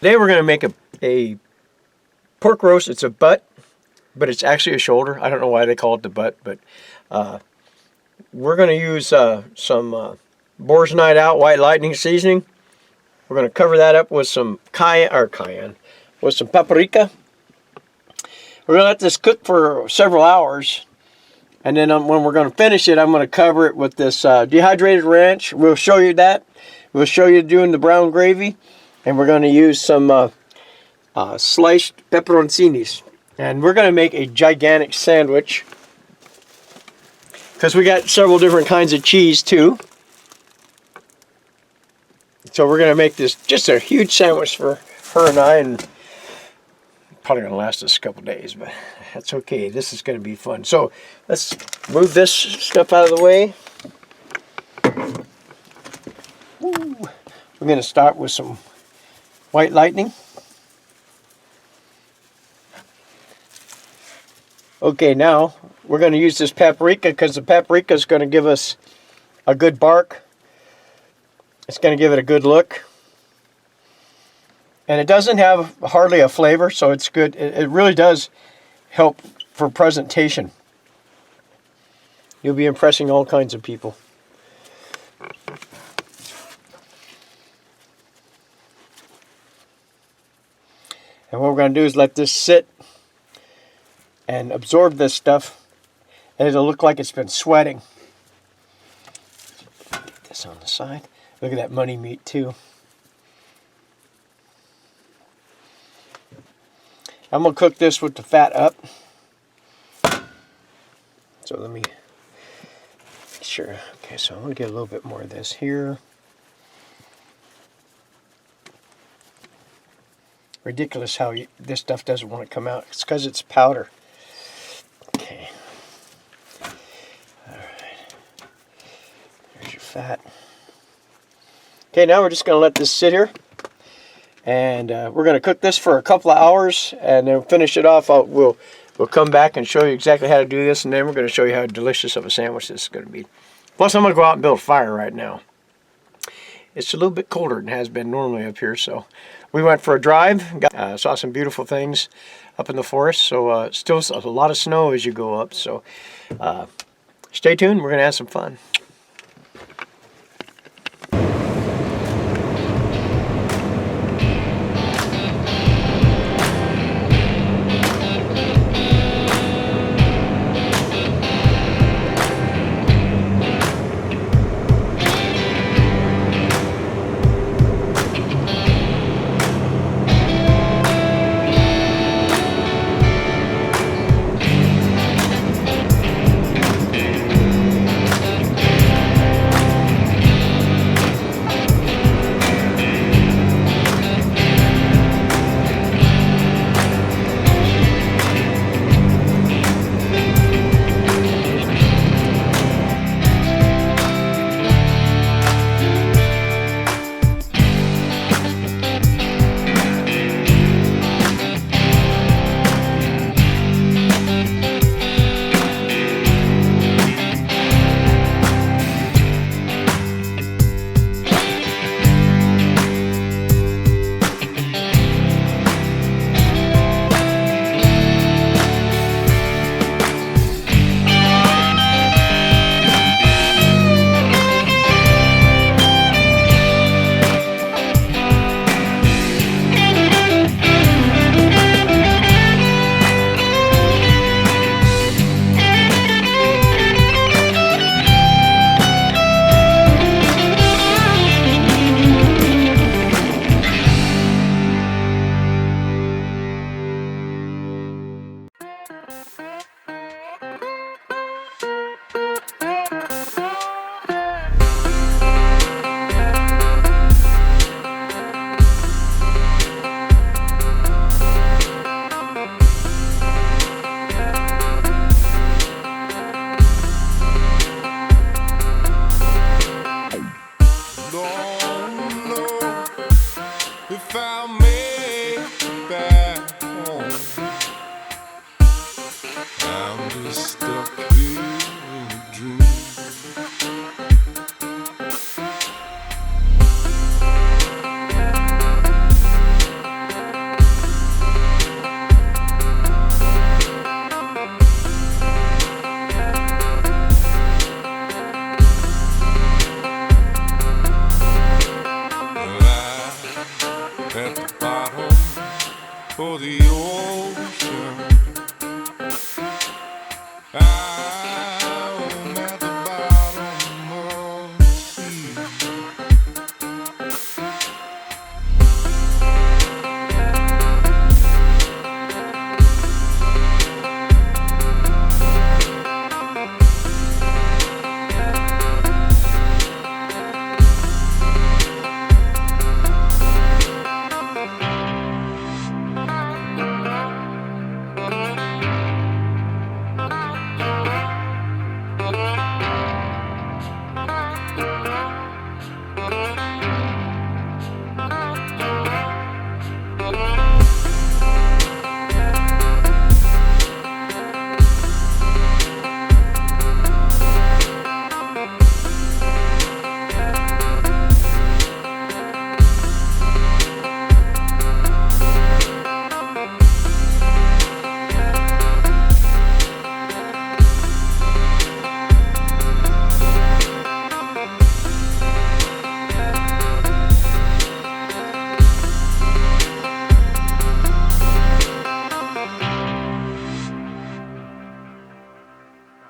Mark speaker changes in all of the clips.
Speaker 1: Today we're going to make a pork roast. It's a butt, but it's actually a shoulder. I don't know why they call it the butt, but we're going to use some Boar's Night Out White Lightning seasoning. We're going to cover that up with some cayenne, with some paprika. We're going to let this cook for several hours, and then when we're going to finish it, I'm going to cover it with this dehydrated ranch. We'll show you that. We'll show you doing the brown gravy, and we're going to use some sliced pepperoncinis. And we're going to make a gigantic sandwich, because we got several different kinds of cheese too. So we're going to make this just a huge sandwich for her and I, and probably going to last us a couple days, but that's okay. This is going to be fun. So let's move this stuff out of the way. Woo. We're going to start with some white lightning. Okay, now we're going to use this paprika because the paprika is going to give us a good bark. It's going to give it a good look. And it doesn't have hardly a flavor, so it's good. It really does help for presentation. You'll be impressing all kinds of people. And what we're going to do is let this sit and absorb this stuff, and it'll look like it's been sweating. Get this on the side. Look at that money meat too. I'm going to cook this with the fat up. So let me make sure. Okay, so I'm going to get a little bit more of this here. Ridiculous how this stuff doesn't want to come out. It's because it's powder. Okay. Alright. There's your fat. Okay, now we're just going to let this sit here. And we're going to cook this for a couple of hours, and then finish it off. We'll come back and show you exactly how to do this, and then we're going to show you how delicious of a sandwich this is going to be. Plus, I'm going to go out and build a fire right now. It's a little bit colder than it has been normally up here, so we went for a drive. Saw some beautiful things up in the forest, so still a lot of snow as you go up. So stay tuned. We're going to have some fun.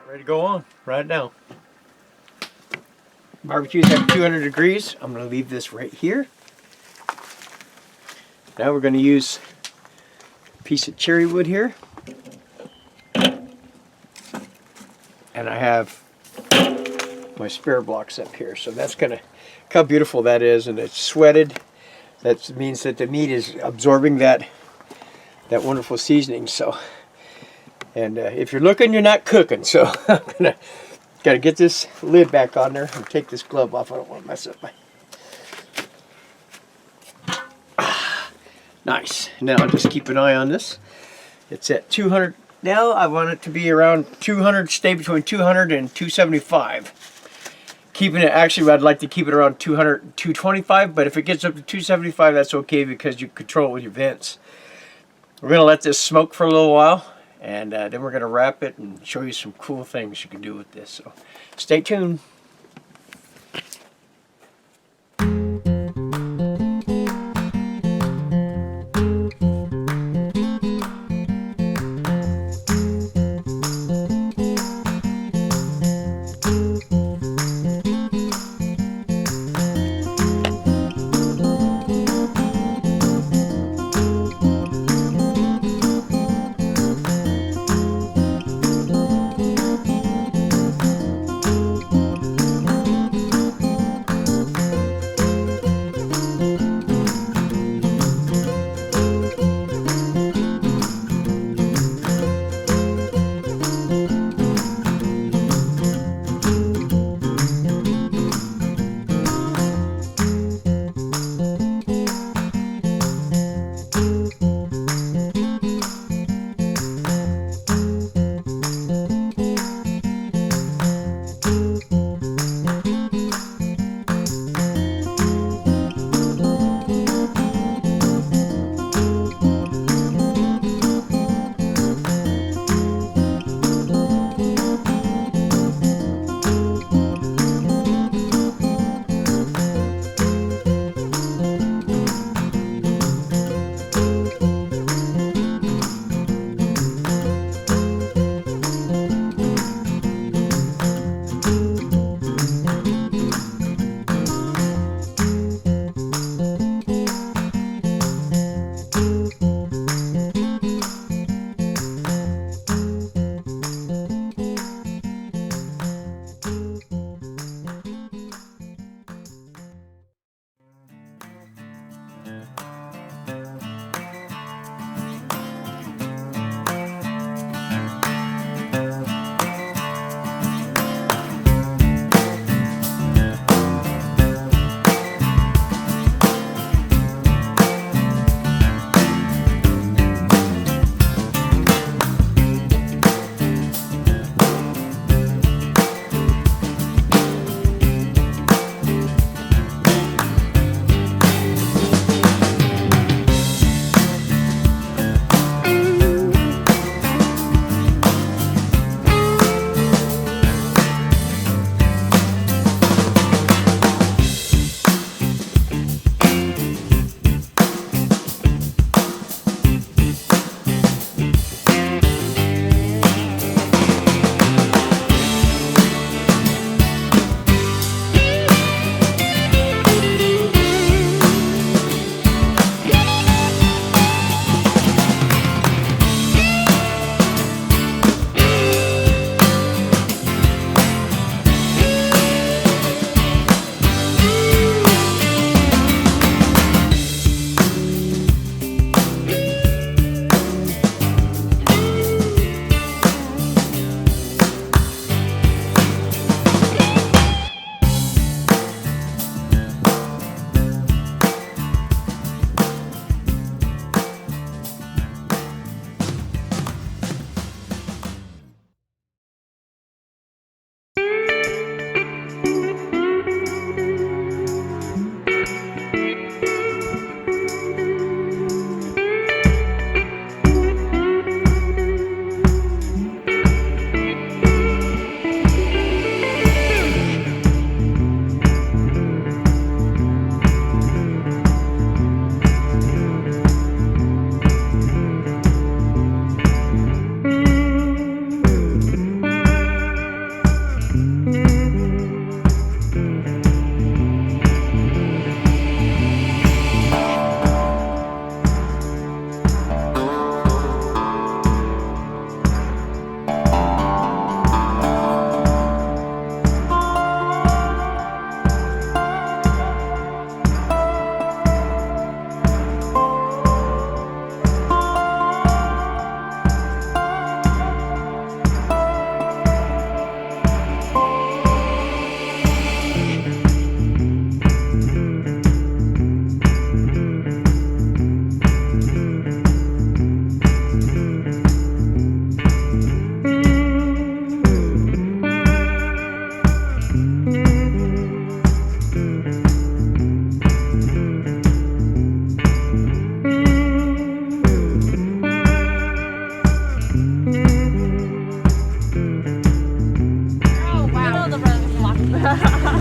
Speaker 1: Ready to go on right now. Barbecue's at 200 degrees. I'm going to leave this right here. Now we're going to use a piece of cherry wood here. And I have my spare blocks up here. So that's going to, look how beautiful that is. And it's sweated. That means that the meat is absorbing that wonderful seasoning. So, and if you're looking, you're not cooking. So I'm going to, got to get this lid back on there and take this glove off. I don't want to mess up my... Nice. Now I'll just keep an eye on this. It's at 200. Now I want it to be around 200, stay between 200 and 275. Keeping it, actually I'd like to keep it around 200, 225, but if it gets up to 275, that's okay because you control it with your vents. We're going to let this smoke for a little while, and then we're going to wrap it and show you some cool things you can do with this. So stay tuned.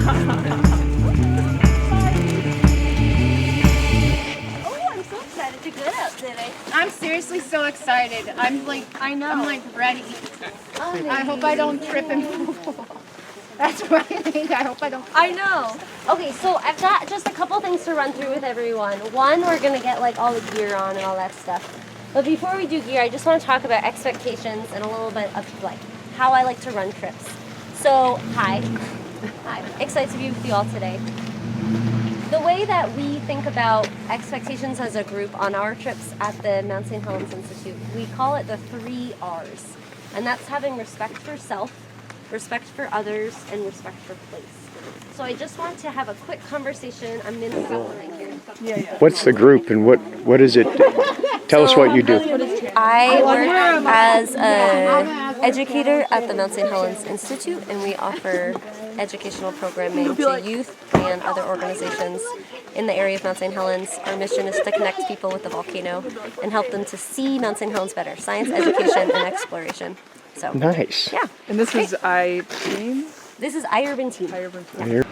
Speaker 2: I'm so excited to get out today.
Speaker 3: I'm seriously so excited. I'm like,
Speaker 2: I know.
Speaker 3: I'm like ready.
Speaker 2: Oh,
Speaker 3: I hope I don't trip and fall. That's what I think. I hope I don't.
Speaker 2: I know. Okay, so I've got just a couple things to run through with everyone. One, we're gonna get like all the gear on and all that stuff. But before we do gear, I just want to talk about expectations and a little bit of like how I like to run trips. So, hi. Hi. Excited to be with you all today. The way that we think about expectations as a group on our trips at the Mount St. Helens Institute, we call it the 3 R's. And that's having respect for self, respect for others, and respect for place. So I just want to have a quick conversation. I'm in the right here.
Speaker 1: What's the group and what is it? Tell us what you do.
Speaker 2: I work as an educator at the Mount St. Helens Institute, and we offer educational programming to youth and other organizations in the area of Mount St. Helens. Our mission is to connect people with the volcano and help them to see Mount St. Helens better. Science, education, and exploration. So
Speaker 1: Nice.
Speaker 2: yeah.
Speaker 4: And this is I-Team?
Speaker 2: This is iUrban Team.
Speaker 4: iUrban Team.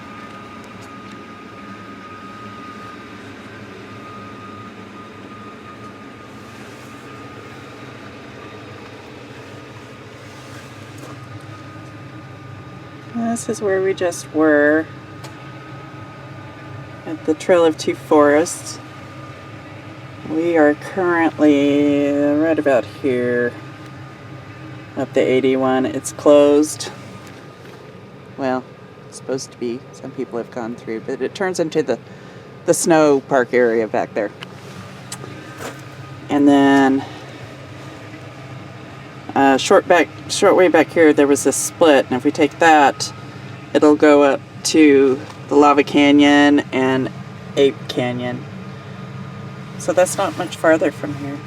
Speaker 4: This is where we just were at the Trail of Two Forests. We are currently right about here up the 81. It's closed. Well, it's supposed to be. Some people have gone through, but it turns into the snow park area back there. And then short way back here, there was a split, and if we take that, it'll go up to the Lava Canyon and Ape Canyon. So that's not much farther from here.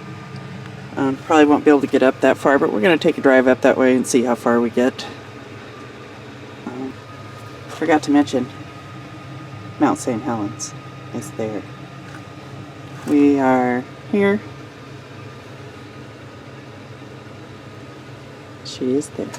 Speaker 4: Probably won't be able to get up that far, but we're going to take a drive up that way and see how far we get. Forgot to mention, Mount St. Helens is there. We are here. She is there.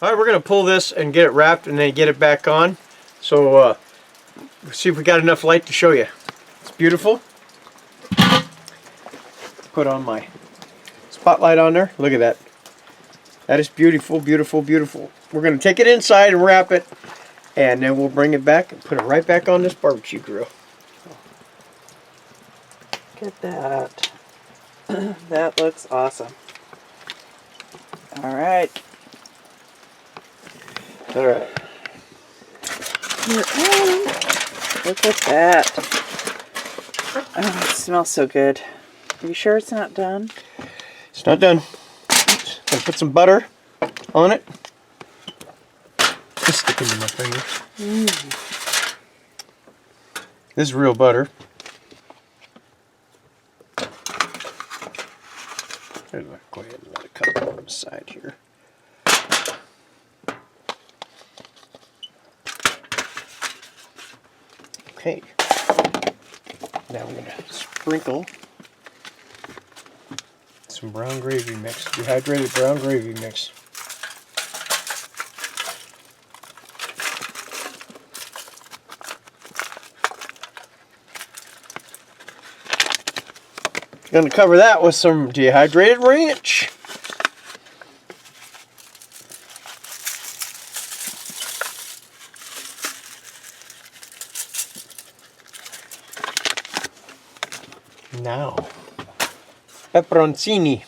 Speaker 1: All right, we're going to pull this and get it wrapped and then get it back on. So see if we got enough light to show you. It's beautiful. Put on my spotlight on there. Look at that. That is beautiful, beautiful, beautiful. We're going to take it inside and wrap it, and then we'll bring it back and put it right back on this barbecue grill.
Speaker 4: Look at that. That looks awesome. All right.
Speaker 1: All right.
Speaker 4: Look at that. Oh, it smells so good. Are you sure it's not done?
Speaker 1: It's not done. Gonna put some butter on it. It's sticking to my fingers. This is real butter. Go ahead and let it cut on the side here. Okay. Now we're going to sprinkle some brown gravy mix, dehydrated brown gravy mix. Going to cover that with some dehydrated ranch. Now, peperoncini.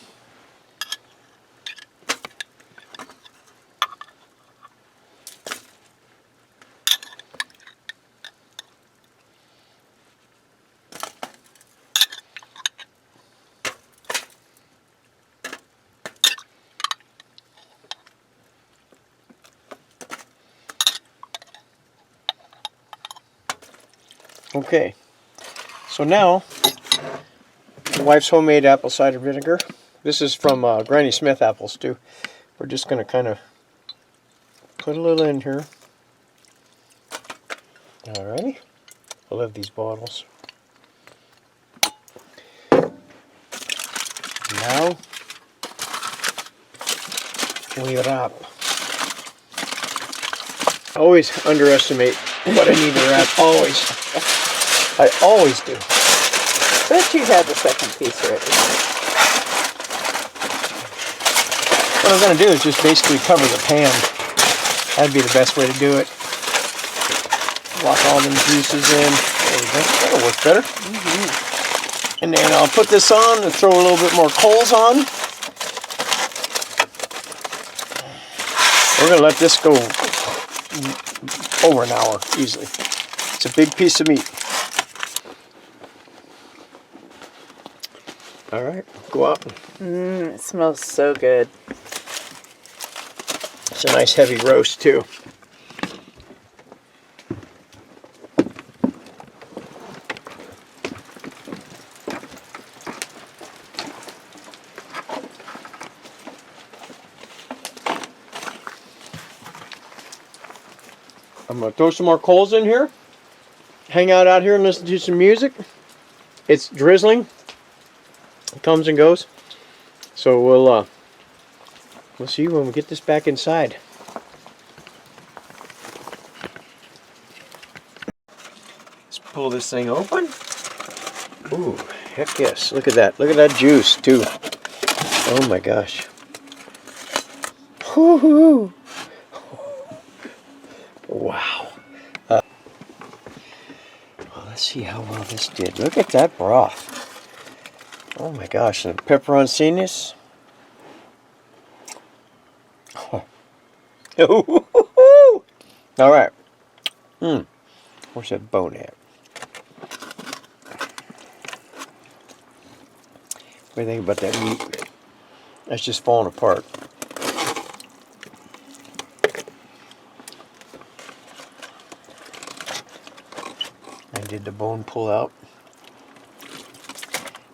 Speaker 1: Okay, so now the wife's homemade apple cider vinegar. This is from Granny Smith apples too. We're just going to kind of put a little in here. Alrighty, I love these bottles. Now we wrap. Always underestimate what I need to wrap. Always. I always do.
Speaker 4: Bet you had the second piece ready.
Speaker 1: What I'm going to do is just basically cover the pan. That'd be the best way to do it. Lock all them juices in. There we go. That'll work better. Mm-hmm. And then I'll put this on and throw a little bit more coals on. We're going to let this go over an hour easily. It's a big piece of meat. All right, go out.
Speaker 4: It smells so good.
Speaker 1: It's a nice heavy roast too. I'm going to throw some more coals in here. Hang out here and listen to some music. It's drizzling. It comes and goes. So we'll see when we get this back inside. Let's pull this thing open. Ooh, heck yes. Look at that. Look at that juice too. Oh my gosh. Woo-hoo. Wow. Well, let's see how well this did. Look at that broth. Oh my gosh, and peperoncinis. Oh. All right. Where's that bone at? What do you think about that meat? That's just falling apart. And did the bone pull out?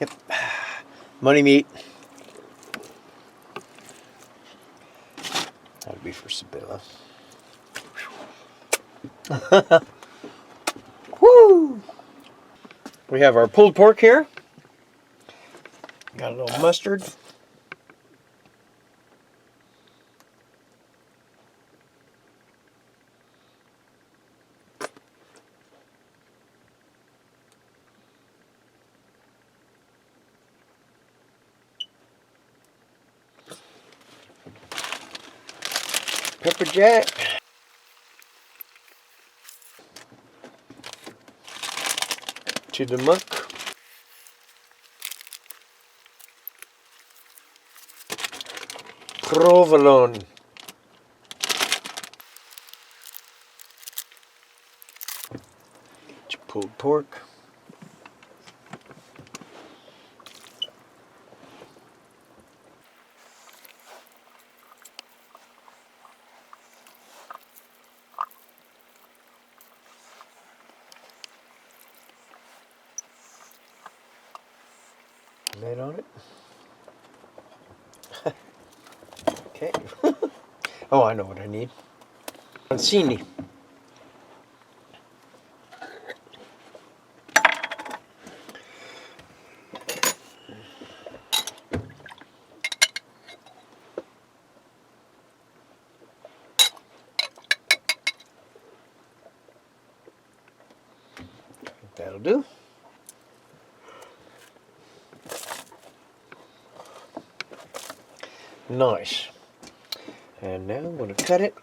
Speaker 1: Yep. Money meat. That'll be for Sibylla. Woo! We have our pulled pork here. Got a little mustard. Pepper jack. To the muck. Provolone. Pulled pork. Lid on it. Okay. Oh, I know what I need. Pancini. That'll do. Nice. And now I'm going to cut it.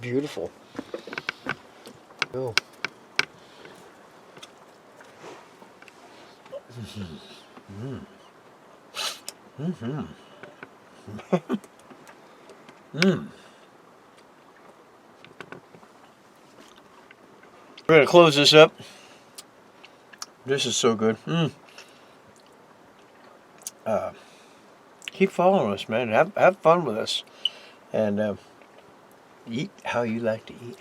Speaker 1: Beautiful. Oh. We're gonna close this up. This is so good. Keep following us, man. Have fun with us, and eat how you like to eat.